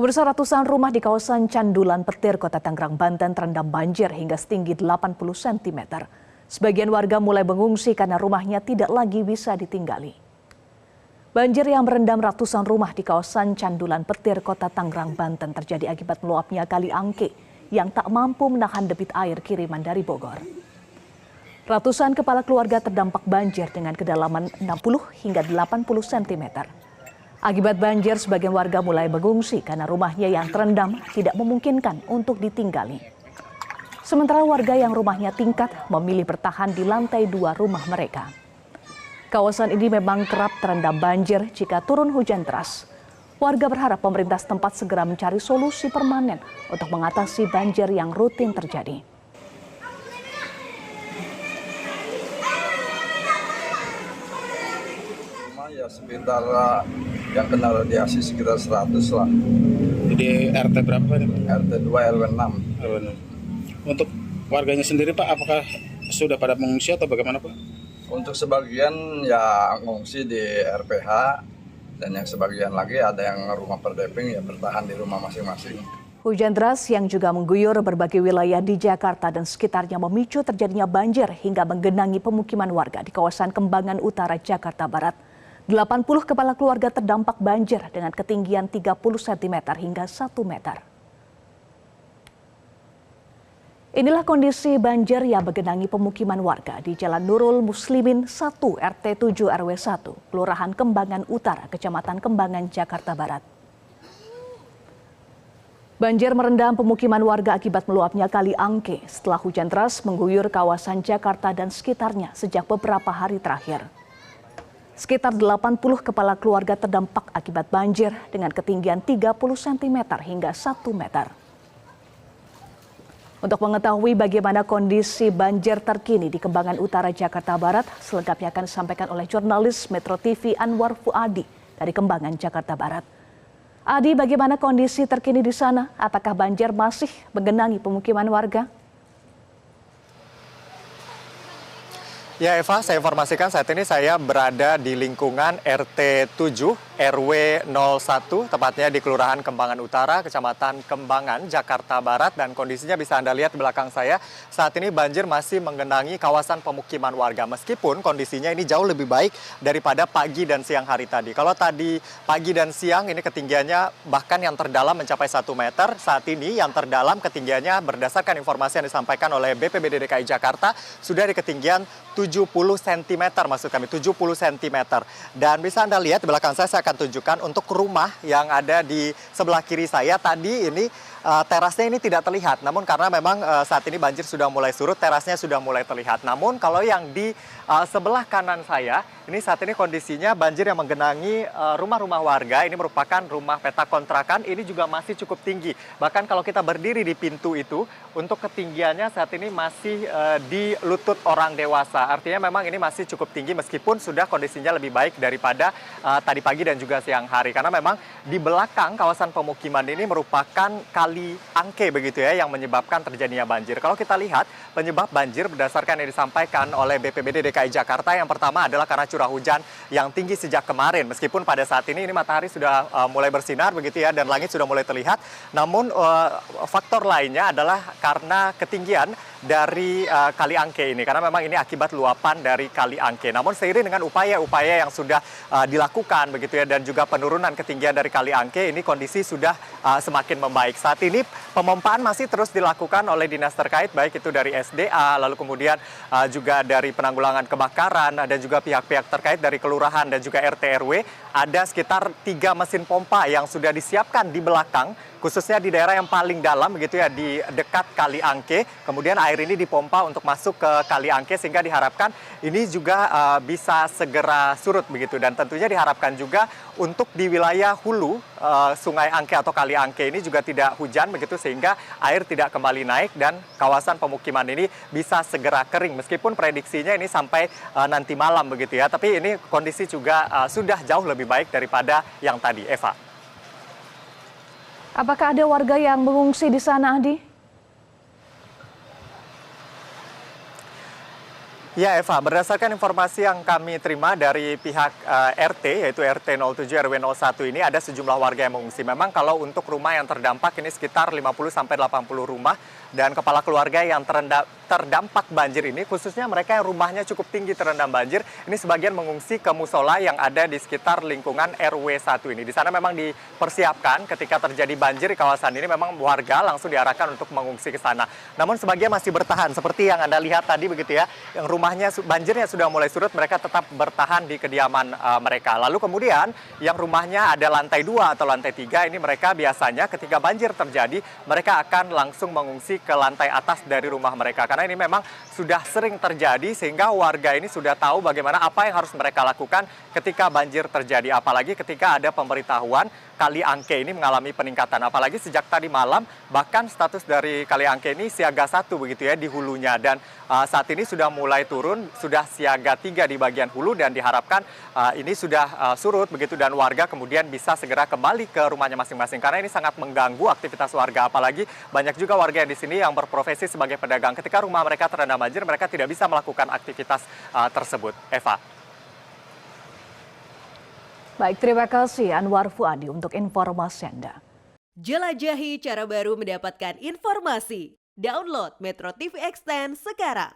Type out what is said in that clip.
Pemirsa, ratusan rumah di kawasan Candulan Petir, Kota Tangerang, Banten terendam banjir hingga setinggi 80 cm. Sebagian warga mulai mengungsi karena rumahnya tidak lagi bisa ditinggali. Banjir yang merendam ratusan rumah di kawasan Candulan Petir, Kota Tangerang, Banten terjadi akibat meluapnya Kali Angke yang tak mampu menahan debit air kiriman dari Bogor. Ratusan kepala keluarga terdampak banjir dengan kedalaman 60 hingga 80 cm. Akibat banjir, sebagian warga mulai mengungsi karena rumahnya yang terendam tidak memungkinkan untuk ditinggali. Sementara warga yang rumahnya tingkat memilih bertahan di lantai 2 rumah mereka. Kawasan ini memang kerap terendam banjir jika turun hujan deras. Warga berharap pemerintah setempat segera mencari solusi permanen untuk mengatasi banjir yang rutin terjadi. Ya sekitar yang kena radiasi sekitar 100 lah. Jadi RT berapa nih? RT 2 RW 6. Untuk warganya sendiri Pak, apakah sudah pada mengungsi atau bagaimana Pak? Untuk sebagian ya ngungsi di RPH dan yang sebagian lagi ada yang rumah perdeping ya bertahan di rumah masing-masing. Hujan deras yang juga mengguyur berbagai wilayah di Jakarta dan sekitarnya memicu terjadinya banjir hingga menggenangi pemukiman warga di kawasan Kembangan Utara, Jakarta Barat. 80 kepala keluarga terdampak banjir dengan ketinggian 30 cm hingga 1 meter. Inilah kondisi banjir yang menggenangi pemukiman warga di Jalan Nurul Muslimin 1 RT 7 RW 1, Kelurahan Kembangan Utara, Kecamatan Kembangan, Jakarta Barat. Banjir merendam pemukiman warga akibat meluapnya Kali Angke setelah hujan deras mengguyur kawasan Jakarta dan sekitarnya sejak beberapa hari terakhir. Sekitar 80 kepala keluarga terdampak akibat banjir dengan ketinggian 30 cm hingga 1 meter. Untuk mengetahui bagaimana kondisi banjir terkini di Kembangan Utara, Jakarta Barat, selengkapnya akan disampaikan oleh jurnalis Metro TV Anwar Fuadi dari Kembangan, Jakarta Barat. Adi, bagaimana kondisi terkini di sana? Apakah banjir masih menggenangi pemukiman warga? Ya Eva, saya informasikan saat ini saya berada di lingkungan RT 7 RW 01, tepatnya di Kelurahan Kembangan Utara, Kecamatan Kembangan, Jakarta Barat. Dan kondisinya bisa Anda lihat di belakang saya, saat ini banjir masih menggenangi kawasan pemukiman warga. Meskipun kondisinya ini jauh lebih baik daripada pagi dan siang hari tadi. Kalau tadi pagi dan siang ini ketinggiannya bahkan yang terdalam mencapai 1 meter, saat ini yang terdalam ketinggiannya berdasarkan informasi yang disampaikan oleh BPBD DKI Jakarta sudah di ketinggian 70 cm, maksud kami 70 cm. Dan bisa Anda lihat di belakang saya akan tunjukkan untuk rumah yang ada di sebelah kiri saya tadi ini terasnya ini tidak terlihat. Namun karena memang saat ini banjir sudah mulai surut, terasnya sudah mulai terlihat. Namun kalau yang di sebelah kanan saya, ini saat ini kondisinya banjir yang menggenangi rumah-rumah warga. Ini merupakan rumah petak kontrakan, ini juga masih cukup tinggi. Bahkan kalau kita berdiri di pintu itu, untuk ketinggiannya saat ini masih di lutut orang dewasa. Artinya memang ini masih cukup tinggi meskipun sudah kondisinya lebih baik daripada tadi pagi dan juga siang hari. Karena memang di belakang kawasan pemukiman ini merupakan Kali Angke begitu ya yang menyebabkan terjadinya banjir. Kalau kita lihat penyebab banjir berdasarkan yang disampaikan oleh BPBD DKI Jakarta, yang pertama adalah karena curah hujan yang tinggi sejak kemarin. Meskipun pada saat ini matahari sudah mulai bersinar begitu ya dan langit sudah mulai terlihat. Namun faktor lainnya adalah karena ketinggian dari Kali Angke ini. Karena memang ini akibat luapan dari Kali Angke. Namun seiring dengan upaya-upaya yang sudah dilakukan begitu ya dan juga penurunan ketinggian dari Kali Angke, ini kondisi sudah semakin membaik. Saat ini pemompaan masih terus dilakukan oleh dinas terkait, baik itu dari SDA, lalu kemudian juga dari penanggulangan kebakaran dan juga pihak-pihak terkait dari kelurahan dan juga RT RW. Ada sekitar 3 mesin pompa yang sudah disiapkan di belakang, khususnya di daerah yang paling dalam begitu ya, di dekat Kali Angke. Kemudian air ini dipompa untuk masuk ke Kali Angke sehingga diharapkan ini juga bisa segera surut begitu. Dan tentunya diharapkan juga untuk di wilayah hulu Sungai Angke atau Kali Angke ini juga tidak hujan begitu sehingga air tidak kembali naik dan kawasan pemukiman ini bisa segera kering. Meskipun prediksinya ini sampai nanti malam begitu ya, tapi ini kondisi juga sudah jauh lebih baik daripada yang tadi, Eva. Apakah ada warga yang mengungsi di sana, Adi? Ya Eva, berdasarkan informasi yang kami terima dari pihak RT, yaitu RT 07 RW 01 ini ada sejumlah warga yang mengungsi. Memang kalau untuk rumah yang terdampak ini sekitar 50-80 rumah dan kepala keluarga yang terdampak banjir ini, khususnya mereka yang rumahnya cukup tinggi terendam banjir, ini sebagian mengungsi ke musola yang ada di sekitar lingkungan RW 1 ini. Di sana memang dipersiapkan ketika terjadi banjir di kawasan ini, memang warga langsung diarahkan untuk mengungsi ke sana. Namun sebagian masih bertahan, seperti yang Anda lihat tadi begitu ya, yang rumahnya banjirnya sudah mulai surut, mereka tetap bertahan di kediaman mereka. Lalu kemudian yang rumahnya ada lantai 2 atau lantai 3, ini mereka biasanya ketika banjir terjadi, mereka akan langsung mengungsi ke lantai atas dari rumah mereka. Karena ini memang sudah sering terjadi sehingga warga ini sudah tahu bagaimana apa yang harus mereka lakukan ketika banjir terjadi. Apalagi ketika ada pemberitahuan Kali Angke ini mengalami peningkatan. Apalagi sejak tadi malam bahkan status dari Kali Angke ini siaga 1 begitu ya di hulunya. Dan saat ini sudah mulai turun, sudah siaga 3 di bagian hulu dan diharapkan ini sudah surut begitu dan warga kemudian bisa segera kembali ke rumahnya masing-masing. Karena ini sangat mengganggu aktivitas warga. Apalagi banyak juga warga yang di sini yang berprofesi sebagai pedagang. Ketika rumah mereka terendam banjir, mereka tidak bisa melakukan aktivitas tersebut. Eva. Baik, terima kasih Anwar Fuadi untuk informasi Anda. Jelajahi cara baru mendapatkan informasi. Download Metro TV Extend sekarang.